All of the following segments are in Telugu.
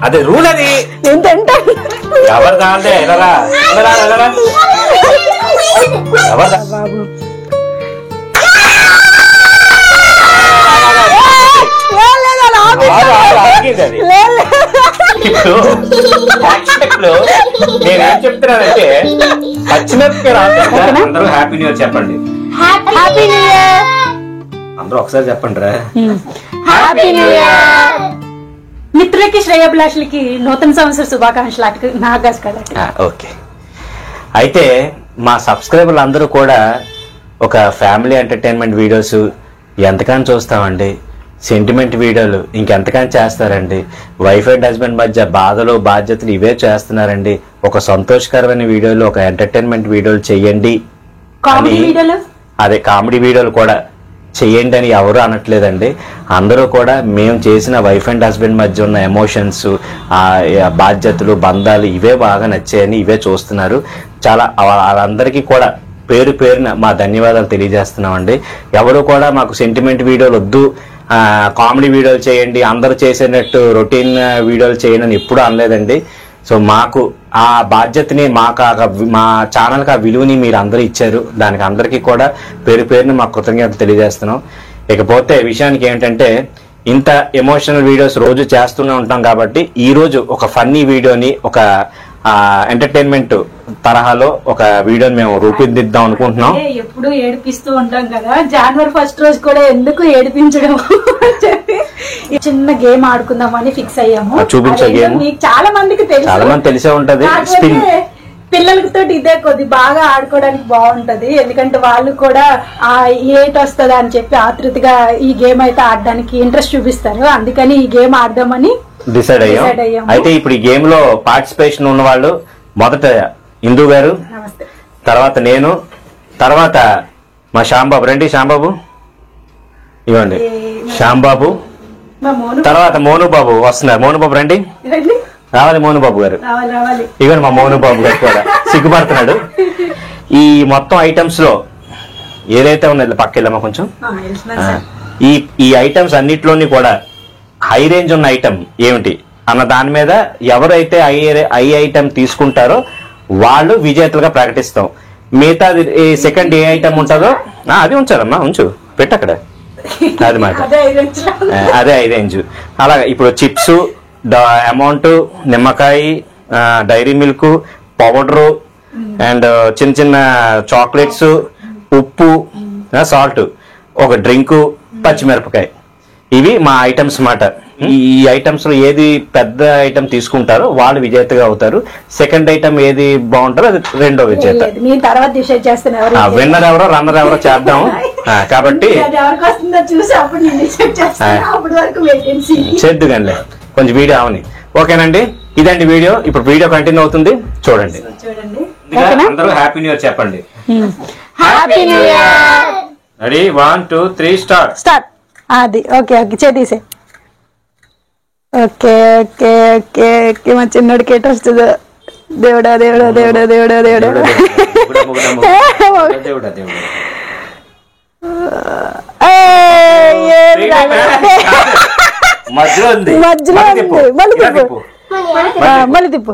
అదే రూల్ అది. ఎవరు దాంటే ఎవరు బాబు ఇప్పుడు నేనేం చెప్తున్నానంటే అందరూ హ్యాపీ న్యూ ఇయర్ చెప్పండి. అందరూ ఒకసారి చెప్పండి రా. Happy new year. మిత్రులకి శ్రేయోభిలాషులకి నూతన సంవత్సర శుభాకాంక్షలు. ఓకే, అయితే మా సబ్స్క్రైబర్లు అందరూ కూడా ఒక ఫ్యామిలీ ఎంటర్టైన్మెంట్ వీడియోస్ ఎంతకని చూస్తామండి, సెంటిమెంట్ వీడియోలు ఇంకెంతకని చేస్తారండి, వైఫ్ అండ్ హస్బెండ్ మధ్య బాధలు బాధ్యతలు ఇవే చేస్తున్నారండి. ఒక సంతోషకరమైన వీడియోలు, ఒక ఎంటర్టైన్మెంట్ వీడియోలు చెయ్యండి అని, అదే కామెడీ వీడియోలు కూడా చెయ్యండి అని ఎవరు అనట్లేదండి. అందరూ కూడా మేము చేసిన వైఫ్ అండ్ హస్బెండ్ మధ్య ఉన్న ఎమోషన్స్, బాధ్యతలు, బంధాలు ఇవే బాగా నచ్చాయని ఇవే చూస్తున్నారు. చాలా వాళ్ళందరికీ కూడా పేరు పేరున మా ధన్యవాదాలు తెలియజేస్తున్నామండి. ఎవరు కూడా మాకు సెంటిమెంట్ వీడియోలు వద్దు, కామెడీ వీడియోలు చేయండి, అందరూ చేసేటట్టు రొటీన్ వీడియోలు చేయండి అని ఎప్పుడూ అనలేదండి. సో మాకు ఆ బాధ్యతని, మా ఛానల్కి ఆ విలువని మీరు అందరూ ఇచ్చారు. దానికి అందరికీ కూడా పేరు పేరుని మా కృతజ్ఞతలు తెలియజేస్తున్నాం. ఇకపోతే విషయానికి ఏంటంటే, ఇంత ఎమోషనల్ వీడియోస్ రోజు చేస్తూనే ఉంటాం కాబట్టి ఈ రోజు ఒక ఫన్నీ వీడియోని, ఒక ఎంటర్టైన్మెంట్ తరహాలో ఒక వీడియోని మేము రూపొందిద్దాం అనుకుంటున్నాం. ఎప్పుడు ఏడిపిస్తూ ఉంటాం కదా, జనవరి 1 రోజు కూడా ఎందుకు ఏడిపించడం చెప్పి చిన్న గేమ్ ఆడుకుందామని ఫిక్స్ అయ్యాము. చూపించే గేమ్ చాలా మందికి తెలిసే ఉంటది. పిల్లలతో ఇదే కొద్ది బాగా ఆడుకోవడానికి బాగుంటది, ఎందుకంటే వాళ్ళు కూడా ఏట్ వస్తుంది అని చెప్పి ఆతృతగా ఈ గేమ్ అయితే ఆడడానికి ఇంట్రెస్ట్ చూపిస్తారు. అందుకని ఈ గేమ్ ఆడదామని డిసైడ్ అయ్యాం. అయితే ఇప్పుడు ఈ గేమ్ లో పార్టిసిపేషన్ ఉన్న వాళ్ళు మొదట ఇందు గారు, తర్వాత నేను, తర్వాత మా శ్యాంబాబు. రండి శ్యాంబాబు, ఇవ్వండి శ్యాంబాబు. తర్వాత మోనుబాబు వస్తున్నారు. మోనుబాబు రండి, రావాలి మోనుబాబు గారు. ఇవ్వండి మా మోనుబాబు గారు కూడా సిగ్గుపడుతున్నాడు. ఈ మొత్తం ఐటమ్స్ లో ఏదైతే ఉన్నది పక్క వెళ్ళమ్మా కొంచెం. ఈ ఐటమ్స్ అన్నిట్లోని కూడా హై రేంజ్ ఉన్న ఐటమ్ ఏమిటి అన్న దాని మీద ఎవరైతే ఐ ఐటమ్ తీసుకుంటారో వాళ్ళు విజేతలుగా ప్రకటిస్తాం. మిగతా సెకండ్ ఏ ఐటమ్ ఉంటుందో అది ఉంచాలమ్మా, ఉంచు పెట్టక్కడ, అది మాట అదే 5 రేంజ్. అలాగే ఇప్పుడు చిప్స్, అమౌంట్, నిమ్మకాయ, డైరీ మిల్క్, పౌడరు అండ్ చిన్న చిన్న చాక్లెట్స్, ఉప్పు, సాల్ట్, ఒక డ్రింకు, పచ్చిమిరపకాయ, ఇవి మా ఐటమ్స్ మాట. ఈ ఐటమ్స్ లో ఏది పెద్ద ఐటమ్ తీసుకుంటారో వాళ్ళు విజేతగా అవుతారు. సెకండ్ ఐటమ్ ఏది బాగుంటారో అది రెండో విజేత. విన్నర్ ఎవరో రన్నర్ ఎవరో చేద్దాం. కాబట్టి చేద్దుగానిలే, కొంచెం వీడియో అవని. ఓకేనండి, ఇదండి వీడియో. ఇప్పుడు వీడియో కంటిన్యూ అవుతుంది, చూడండి. అందరూ హ్యాపీ న్యూ ఇయర్ చెప్పండి. Ready 1 2 3 start. అది ఓకే ఓకే చేసే. ఓకే ఓకే ఓకే ఓకే మా చిన్నోడికి ఎటు వస్తుందో. దేవుడా దేవుడా దేవుడా దేవుడా దేవుడా మధ్యలో ఉంది, మళ్ళీ తిప్పు.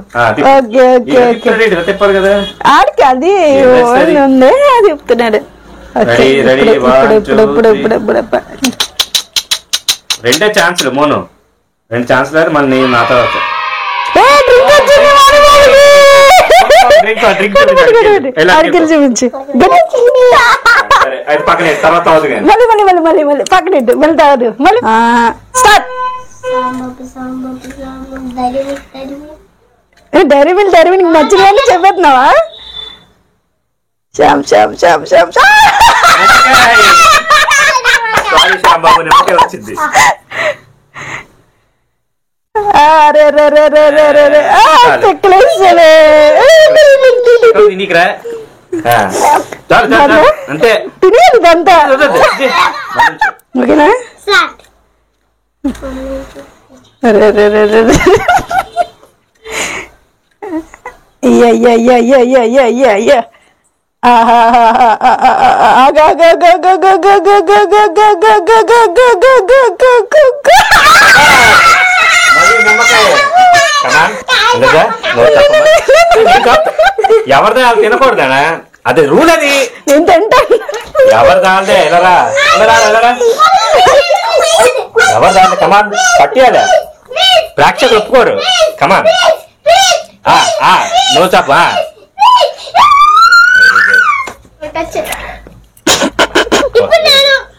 ఓకే ఓకే ఓకే తిప్పాలి కదా ఆడికి, అది ఉంది అది చెప్తున్నాడు. రెండే ఛాన్సులు మోను, 2 ఛాన్సులు అయితే మళ్ళీ నా తర్వాత చూపించు. తర్వాత మళ్ళీ మళ్ళీ మళ్ళీ మళ్ళీ మళ్ళీ పక్కన మళ్ళీ తాగదు. మళ్ళీ స్టార్ట్. డైరీ మిల్క్ నచ్చిన చెప్పేస్తున్నావా? శ్యామ్ శ్యామ్ శ్యామ్ శ్యామ్ వచ్చింది. అంతే తినేది ఇదంతా. ఓకేనా? నిమ్మకాయ ఎందుగా ఎవరిదా వాళ్ళు తినకూడదా? అది రూల్, అది ఎవరిదా అంటే ఎలారా ఎవరిదా అంటే కమాన్ పట్టియాలా, ప్రేక్షకులు ఒప్పుకోరు. కమాన్ నో చాప్.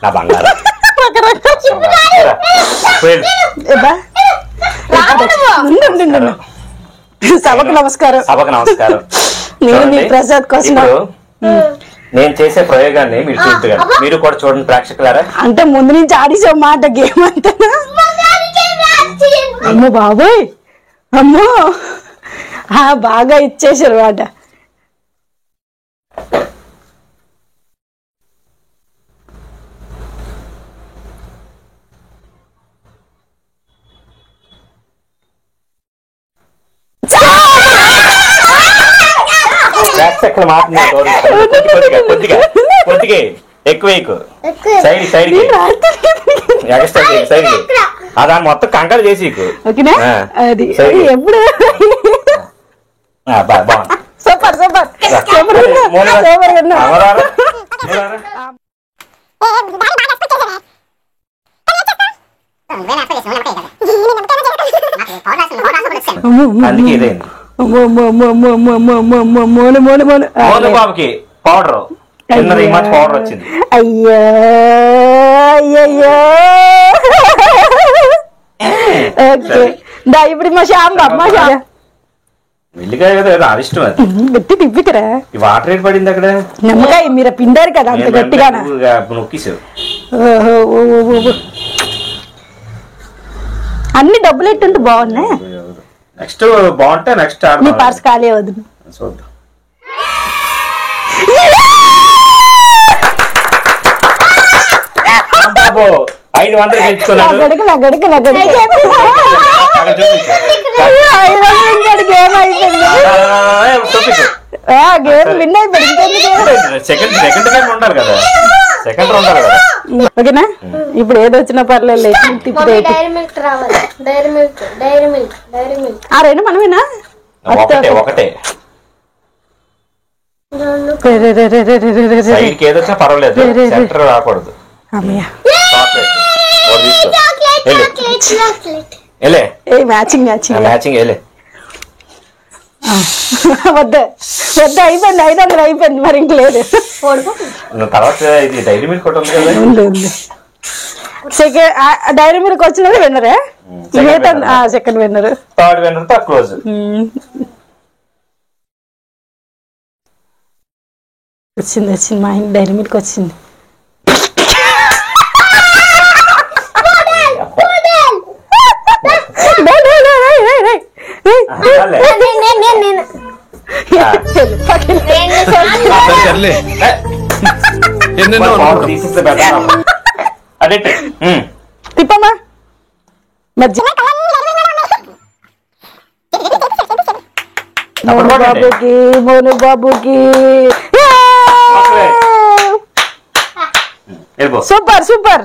నా బంగారం సభకు నమస్కారం. సభకు నమస్కారం. నేను మీ ప్రసాద్ కోసం నేను చేసే ప్రయోగాన్ని మీరు చూస్తుగా, మీరు కూడా చూడండి ప్రేక్షకులారా. అంటే ముందు నుంచి ఆడిసావు మాట గేమ్ అంతా. అమ్మో బాబోయ్, అమ్మో బాగా ఇచ్చేసారు మాట. ప్రేక్షకుల మాట కొద్దిగా కొద్దిగా ఎక్కువ సైడ్ సైడ్ ఎక్స్ట్రా సైడ్ దాన్ని మొత్తం కంకర చేసి ఎప్పుడు సూపర్ సూపర్ అందుకే ఇదేంది బాబుకి పౌడర్ పౌడర్ వచ్చింది. అయ్యో అయ్యో ఓకే ఇప్పుడు మా శాంబా వెళ్ళికాయ కదా, అరిష్టం అది గట్టి తిప్పికరా. వాటర్ రేట్ పడింది అక్కడ. నిమ్మకాయ మీరు పిండారు కదా అంత గట్టిగా నొక్కిసావు. అన్ని డబ్బులు ఎట్టుంటే బాగున్నాయి. నెక్స్ట్ బాగుంటే నెక్స్ట్ నీ పర్స్ ఖాళీ అవద్దు చూద్దాం. బాబు 500 గెలుచుకున్నాడు. సెకండ్ గేమ్ ఉండాలి కదా, సెకండ్ ఉండాలి కదా. ఓకేనా? ఇప్పుడు ఏది వచ్చినా పర్లేదు. ఆ రెండు మనమేనా? ఒకటే సైడ్కి ఏదొచ్చినా పర్వాలేదు, సెంటర్ రాకూడదు. మ్యాచింగ్ మ్యాచింగ్ మ్యాచింగ్ వద్దు వద్దు, అయిపోయింది. 500 అయిపోయింది, మరి ఇంక లేదు. తర్వాత ఇది డైరీ మిల్క్ ఒకటి ఉంది కదా. ఉంది సెకండ్ డైరీ మిల్క్ వచ్చినది విన్నరే, సెకండ్ విన్నర్, థర్డ్ విన్నర్ తో క్లోజ్. వచ్చింది వచ్చింది మా ఇంటి డైరీ మిల్క్ వచ్చింది. తిప్పమ్మా మధ్య బాబుకి మోను బాబుకి సూపర్ సూపర్.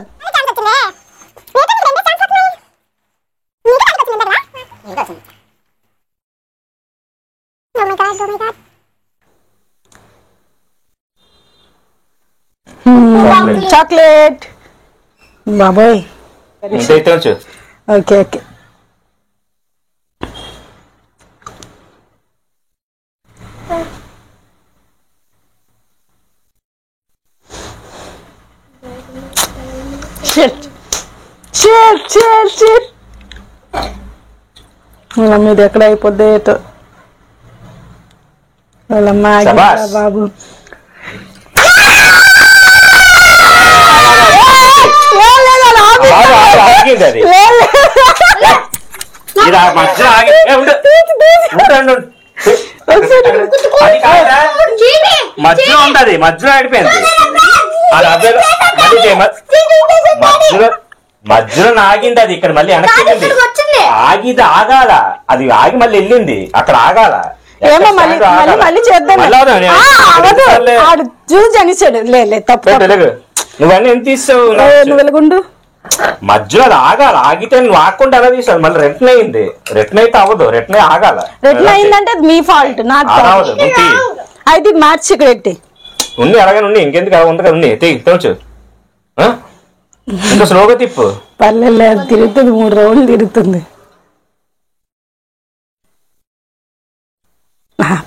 చాక్లెట్ బాబాయ్. ఓకే ఓకే మీద ఎక్కడ అయిపోద్ది వాళ్ళమ్మా బాబు. మధ్యలో ఉంటది, మధ్యలో ఆడిపోయింది. మధ్యలో ఆగింది అది, ఇక్కడ మళ్ళీ వెనక్కి ఆగిది, ఆగాల అది, ఆగి మళ్ళీ వెళ్ళింది అక్కడ, ఆగాల. ఏమో మళ్ళీ మళ్ళీ చేద్దాం. చూసి అనిసాడు లే తప్పు. నువ్వన్నీ ఎంత తీసావు? నువ్వు వెలుగుండు మధ్యలో అది ఆగాల, ఆగితే నువ్వు ఆగకుండా ఎలా తీసావు? మళ్ళీ రిటర్న్ అయింది. రిటర్న్ అయితే అవ్వదు, రిటర్న్ ఆగాల. రిటర్న్ అయిందంటే మీ ఫాల్ట్, నాట్ అవ్వదు. అయితే మ్యాచ్ ఇక్కడ ఎట్టి ఉన్ని అలాగే ఉండి, ఇంకెందుకు అలా ఉంది కదా, ఉన్ని తెచ్చు ఇంకా స్లోగా తిప్పు. పర్లేదు, తిరుగుతుంది, 3 రౌండ్లు తిరుగుతుంది.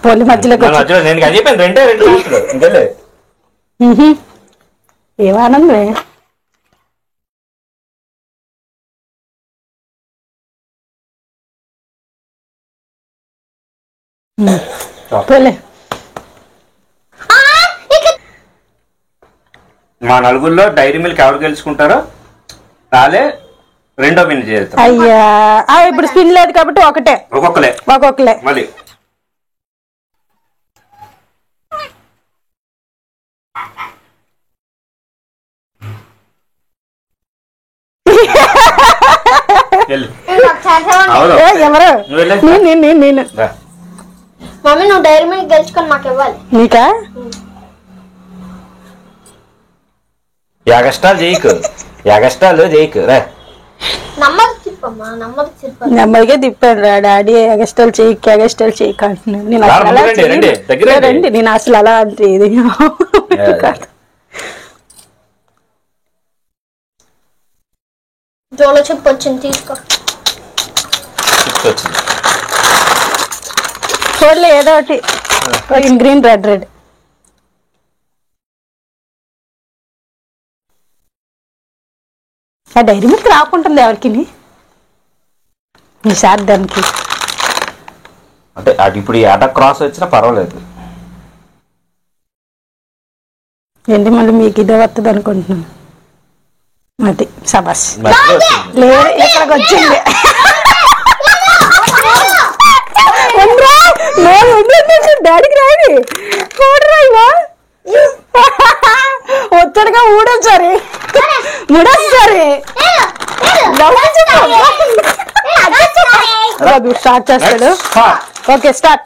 పోలి మధ్యలోకి మధ్యలో నేను చెప్పాను, 2 మాత్రం ఇంకెళ్ళే. ఏమానందే. పోలే. మా నలుగురిలో డైరీ మిల్క్ ఎవరు గెలుచుకుంటారో రాలే రెండో విన్ చేస్తాం. అయ్యా ఇప్పుడు స్పిన్ లేదు కాబట్టి ఒక్కొక్కలే మళ్ళీ ఎవరు? నేను. మమ్మీ నువ్వు డైరీ మిల్క్ గెలుచుకొని మాకు ఇవ్వాలి. నీకా? యాగస్టాలు చేయకు రా. నెమ్మదిగా తిప్పాను రా డాడీ. ఎగస్టాల్ చేయకు అంటున్నాను. నేను అసలు అలా అంటే ఇది కాదు. జోలో చెప్పు వచ్చింది, తీసుకో. చూడలే ఏదో ఒకటి గ్రీన్ రెడ్. ఆ డైరీ మిల్క్ రాకుంటుంది ఎవరికి ఈసారి దానికి. అంటే అది ఇప్పుడు అట క్రాస్ వచ్చినా పర్వాలేదు. ఏంటి మళ్ళీ మీకు ఇదే వస్తుంది అనుకుంటున్నాను. అది సబాస్ లేదు, ఇక్కడికి వచ్చింది. డాడీకి రాయి రాయివా వచ్చాడుగా మూడోసారి స్టార్ట్ చేస్తాడు. Okay start.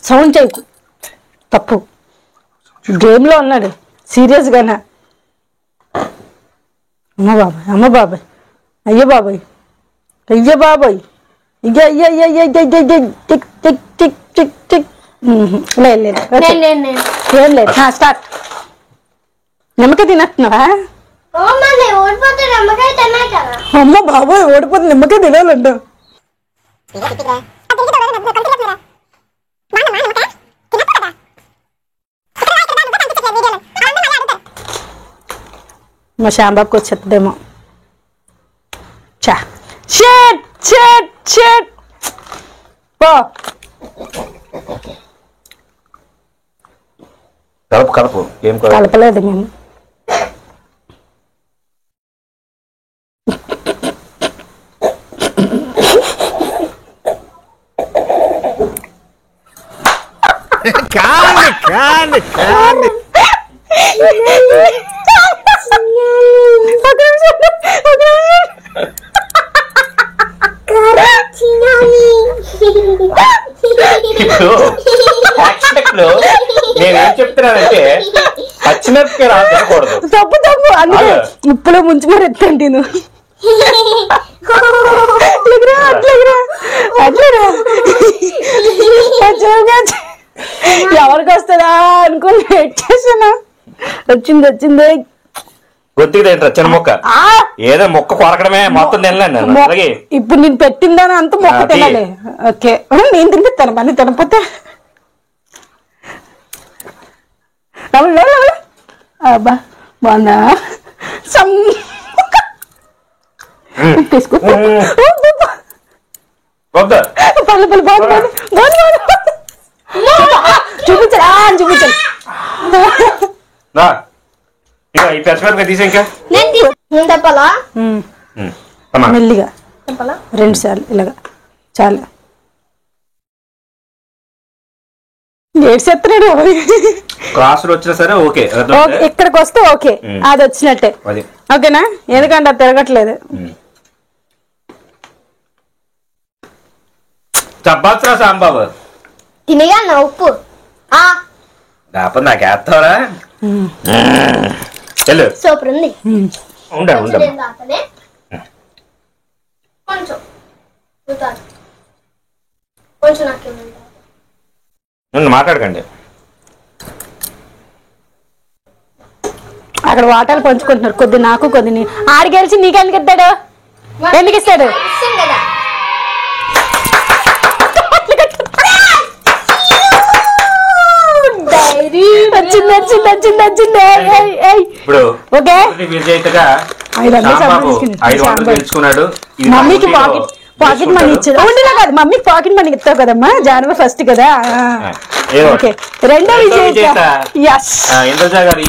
సౌండ్ చేయకు, తప్పు. గేమ్ లో ఉన్నాడు సీరియస్ గానా. అమ్మ బాబాయ్ అయ్యో బాబాయ్ ఏం లేదు. స్టార్ట్. నిమ్మకాయ తినేస్తున్నావా? అమ్మ బాబాయ్ ఓడిపోతే నిమ్మకాయ తినాలంట. మా శ్యాంబాబుకి వచ్చేద్దేమో. కలుపు ఏం కలపలేదు మేము. నేనేం చెప్తున్నానంటే పచ్చిమిరపకాయ రాకూడదు. తప్పు అందుకే ఉప్పులో ముంచి మరి ఎత్తండి నువ్వు. ఎవరికి వస్తుందా అనుకుని పెట్టేసాను. వచ్చింది గొత్తికి చిన్న మొక్క ఏదో మొక్క కొరకడమే మొత్తం తినలేను. ఇప్పుడు నేను పెట్టిందని అంత మొక్క తినాలి. ఓకే నేను తినిపిస్తాను మళ్ళీ తినపోతే. అబ్బా బాగుందా? తీసుకో చూపించాలి. తీసా ఇంకా మెల్లిగా 2 సార్లు ఇలాగా చాలు. ఏడ్చేస్తున్నాడు. క్రాస్ వచ్చినా సరే ఓకే, ఇక్కడికి వస్తే ఓకే, అది వచ్చినట్టే. ఓకేనా? ఎందుకంటే అది తిరగట్లేదు. చెప్పచ్చురా సాంబాబు తినగా ఉప్పు లేకపోతే నాకు వేస్తావరా? వెళ్ళు సూపర్ ఉంది. ఉండండి ఉండండి నేను తాతనే. కొంచెం నువ్వు తాత. కొంచెం నాకేమైంది మాట్లాడకండి. అక్కడ వాటాలు పంచుకుంటున్నారు, కొద్ది నాకు కొద్ది నీ. ఆడి గెలిచి నీకెందుకు ఇస్తాడు? ఎందుకు ఇస్తాడు? ఇస్తాం కదా. వచ్చింది వచ్చింది వచ్చింది వచ్చింది. ఇప్పుడు ఓకే విజేతగా 500 శ్యాంబాబు 500 గెలుచుకున్నాడు. ఇది మమ్మీకి నా పాకెట్ మనీ ఇచ్చేది ఉండేలా కాదు, మమ్మీకి పాకెట్ మనీ ఇస్తావు కదమ్మా, జనవరి 1 కదా. ఏదో. ఓకే రెండో విజేత. ఎస్ ఇంద్రజ గారు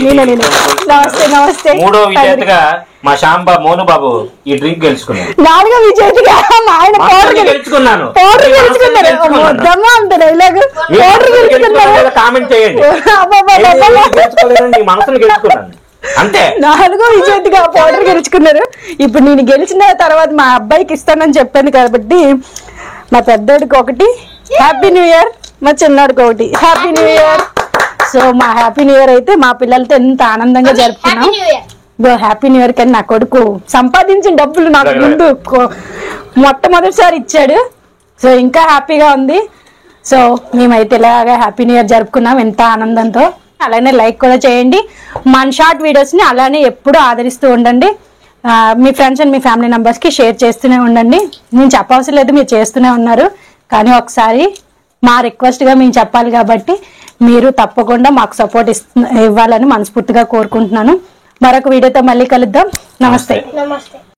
నమస్తే నమస్తే. మూడో విజేతగా మా శ్యాంబా మోను బాబు ఈ డ్రింక్ గెలుచుకున్నాడు. నాలుగో విజేతగా మా ఆయన పౌడర్ గెలుచుకున్నాను. పౌడర్ గెలుచుకున్నారు. వద్దమ్మా అంటారు ఇలాగ పౌడర్ గెలుచుకున్నారు. కామెంట్ చేయండి. మనసును గెలుచుకున్నాను అంతే. 4వ విజేతగా పౌడర్ గెలుచుకున్నారు. ఇప్పుడు నేను గెలిచిన తర్వాత మా అబ్బాయికి ఇస్తానని చెప్పాను కాబట్టి మా పెద్దోడికి ఒకటి హ్యాపీ న్యూ ఇయర్, మా చిన్నోడికి ఒకటి హ్యాపీ న్యూ ఇయర్. సో మా హ్యాపీ న్యూ ఇయర్ అయితే మా పిల్లలతో ఎంత ఆనందంగా జరుపుకున్నాం. హ్యాపీ న్యూ ఇయర్ కానీ నా కొడుకు సంపాదించిన డబ్బులు నాకు ముందు మొట్టమొదటిసారి ఇచ్చాడు. సో ఇంకా హ్యాపీగా ఉంది. సో మేమైతే ఇలాగా హ్యాపీ న్యూ ఇయర్ జరుపుకున్నాం ఎంత ఆనందంతో. అలానే లైక్ కూడా చేయండి. మన షార్ట్ వీడియోస్ని అలానే ఎప్పుడూ ఆదరిస్తూ ఉండండి. మీ ఫ్రెండ్స్ అండ్ మీ ఫ్యామిలీ మెంబర్స్కి షేర్ చేస్తూనే ఉండండి. నేను చెప్పవలసిన లేదు, మీరు చేస్తూనే ఉన్నారు. కానీ ఒకసారి మా రిక్వెస్ట్గా మేము చెప్పాలి కాబట్టి మీరు తప్పకుండా మాకు సపోర్ట్ ఇవ్వాలని మనస్ఫూర్తిగా కోరుకుంటున్నాను. మరొక వీడియోతో మళ్ళీ కలుద్దాం. నమస్తే. నమస్తే.